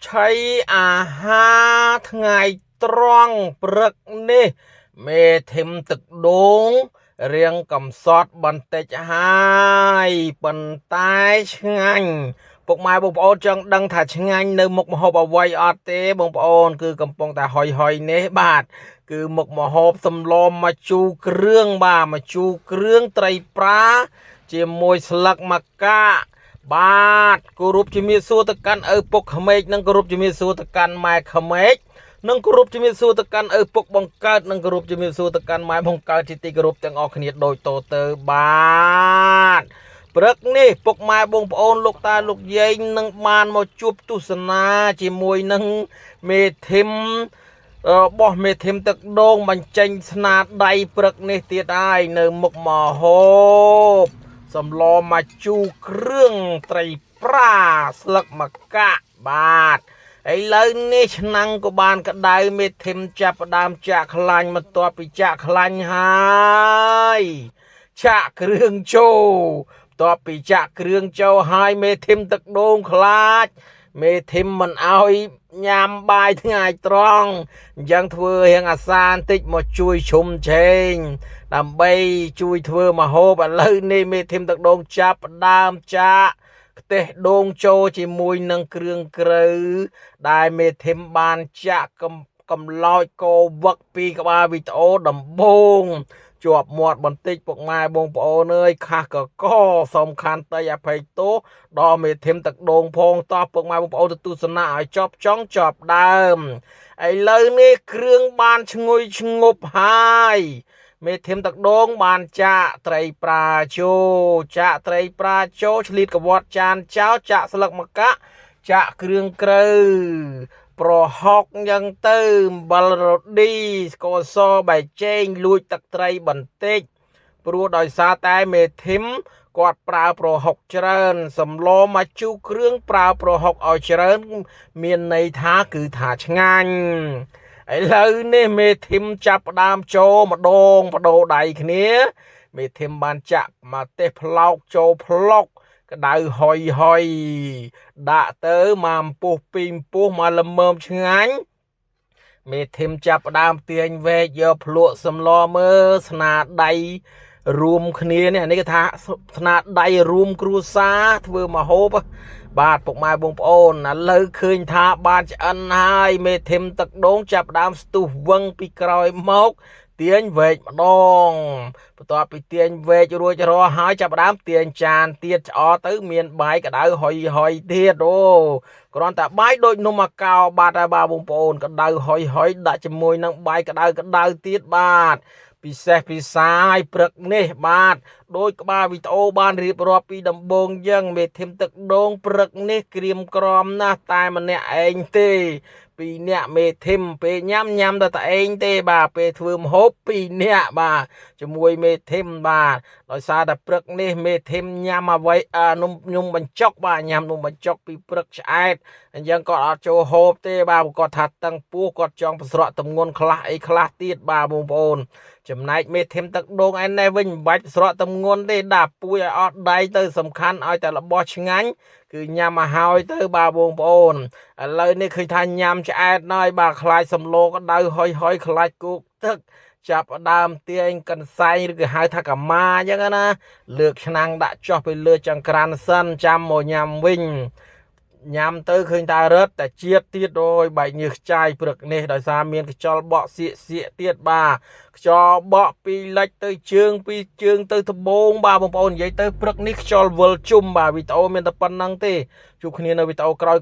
ใช้អាហារថ្ងៃត្រង់ព្រឹកនេះមេធិមទឹកដូងរៀងកំសត់បន្តិចហើយប៉ុន្តែឆ្ងាញ់ពុកម៉ែបងប្អូនចង់ដឹងថាឆ្ងាញ់នៅមុខម្ហូបអ្វីអត់ទេបងប្អូនគឺកំពុងតែហុយនេះបាទគឺមុខម្ហូបសម្លម្ជូរគ្រឿងបាទម្ជូរគ្រឿងត្រីប្រាជាមួយស្លឹកម្កាក់បាទគោរពជំរាបសួរទៅកាន់ឪពុកក្មេកនិងគោរពជំរាបសួរទៅកាន់ម៉ែក្មេកនិងគោរពជំរាបសួរទៅកាន់ឪពុកបង្កើតនិងគោរពជំរាបសួរទៅកាន់ម៉ែបង្កើតជាទីគោរពទាំងអស់គ្នាដូចតទៅបាទព្រឹកនេះពុកម៉ែបងប្អូនលោកតាលោកយាយនឹងបានមកជួបទស្សនាជាមួយនឹងមេធិមរបស់មេធិមទឹកដូងបញ្ចេញស្នាដៃព្រឹកនេះទៀតហើយនៅមុខម្ហូបសម្លម្ជូរគ្រឿងត្រីប្រាស្លឹកម្កាក់បាទឥឡូវនេះឆ្នាំងក៏បានក្តៅមេធិមចាប់ផ្ដើមចាក់ខ្លាញ់បន្ទាប់ពីចាក់ខ្លាញ់ហើយចាក់គ្រឿងចូលបន្ទាប់ពីចាក់គ្រឿងចូលហើយមេធិមទឹកដូងខ្លាចមេធិមមិនអោយញ៉ាំបាយថ្ងៃត្រង់អញ្ចឹងធ្វើរៀងអាសាបន្តិចមកជួយជុំឆេងដើម្បីជួយធ្វើម្ហូបឥឡូវនេះមេធិមទឹកដូងចាប់ផ្ដើមចាក់ខ្ទះដូងចូលជាមួយនឹងគ្រឿងក្រៅដែលមេធិមបានចាក់កំឡោចកោវឹកពីក្បាលវីដេអូដំបូងជាប់មាត់បន្តិចពុកម៉ែបងប្អូនអើយខាស់កកសំខាន់តៃអភ័យទោសដល់មេធិមទឹកដូងផងតោះពុកម៉ែបងប្អូនទៅទស្សនាឲ្យចប់ចង់ចប់ដើមឥឡូវនេះគ្រឿងបានឈ្ងុយឈ្ងប់ហើយមេធិមទឹកដូងបានចាក់ត្រីប្រាចូលឆ្លៀតកវត្តចានចោលចាក់ស្លឹកម្កាក់ចាក់គ្រឿងក្រៅប្រហុកយ៉ាងទៅអំបិលរ៉ូឌីស្ករសបែជែងលួចទឹកត្រីបន្តិចព្រោះដោយសារតែមេធិមគាត់ប្រើប្រហុកច្រើនសម្លម្ជូរគ្រឿងប្រើប្រហុកឲ្យច្រើនមានន័យថាគឺថាឆ្ងាញ់ឥឡូវនេះមេធិមចាប់ផ្ដើមចូលម្ដងបដូរដៃគ្នាមេធិមបានចាក់មកទេសផ្លោកចូលផ្លុកក្តៅហុយដាក់ទៅមកអំពុះពីរអំពុះមកល្មមឆ្ងាញ់មេធិមចាប់ផ្ដើមទាញវែកយកភ្លក់សម្លមើលស្នាដៃរួមគ្នានេះគេថាស្នាដៃរួមគ្រួសារធ្វើម្ហូបបាទពុកម៉ែបងប្អូនឥឡូវឃើញថាបានឆ្អិនហើយមេធិមទឹកដូងចាប់ផ្ដើមស្ទុះវឹងពីក្រោយមកទាញវែកម្ដងបន្ទាប់ពីទាញវែករួចរាល់ហើយចាប់ផ្ដើមទាញចានទៀតឆ្អទៅមានបាយក្តៅហុយទៀតអូគ្រាន់តែបាយដូចនំអាកោបាទហើយបាទបងប្អូនក្តៅហុយដាក់ជាមួយនឹងបាយក្តៅទៀតបាទពិសេសពិសាយព្រឹកនេះបាទដោយក្បាលវីដេអូបានរៀបរាប់ពីដំបូងយើងមេធិមទឹកដូងព្រឹកនេះក្រៀមក្រំណាស់តែម្នាក់ឯងទេពីរនាក់មេធិមពេលញ៉ាំតែឯងទេបាទពេលធ្វើម្ហូបពីរនាក់បាទជាមួយមេធិមបាទដោយសារតែព្រឹកនេះមេធិមញ៉ាំអ្វីនំបញ្ចុកបាទញ៉ាំនំបញ្ចុកពីព្រឹកឆ្អែតអញ្ចឹងគាត់អត់ចូលហូបទេបាទគាត់ថាតឹងពោះគាត់ចង់ប្រស្រក់ទម្ងន់ខ្លះអីខ្លះទៀតបាទបងប្អូនចំណែកមេធិមទឹកដូងឯនេះវិញមិនបាច់ស្រក់ទម្ងន់ទេដាក់ពួយឲ្យអត់ដៃទៅសំខាន់ឲ្យតែរបស់ឆ្ងាញ់គឺញ៉ាំមកហើយទៅបាទបងប្អូនឥឡូវនេះឃើញថាញ៉ាំឆ្អែតហើយបាទខ្លាចសម្លក្តៅហុយខ្លាចគោកទឹកចាប់ដើមទាញកន្សែងឬក៏ហៅថាកាម៉ាអញ្ចឹងណាលើកឆ្នាំងដាក់ចុះពីលើចង្ក្រានសិនចាំមកញ៉ាំវិញញ៉ាំទៅឃើញតែរត់តែជាតិទៀតអូយបែកញើសខ្ចាយព្រឹកនេះដោយសារមានខ្យល់បក់សៀកទៀតបាទខ្យល់បក់ពីលិចទៅជើងពីជើងទៅត្បូងបាទបងប្អូននិយាយទៅព្រឹកនេះខ្យល់វិលជុំបាទវីដេអូមានតែប៉ុណ្្នឹងទេជួបគ្នានៅវីដេអូក្រោយ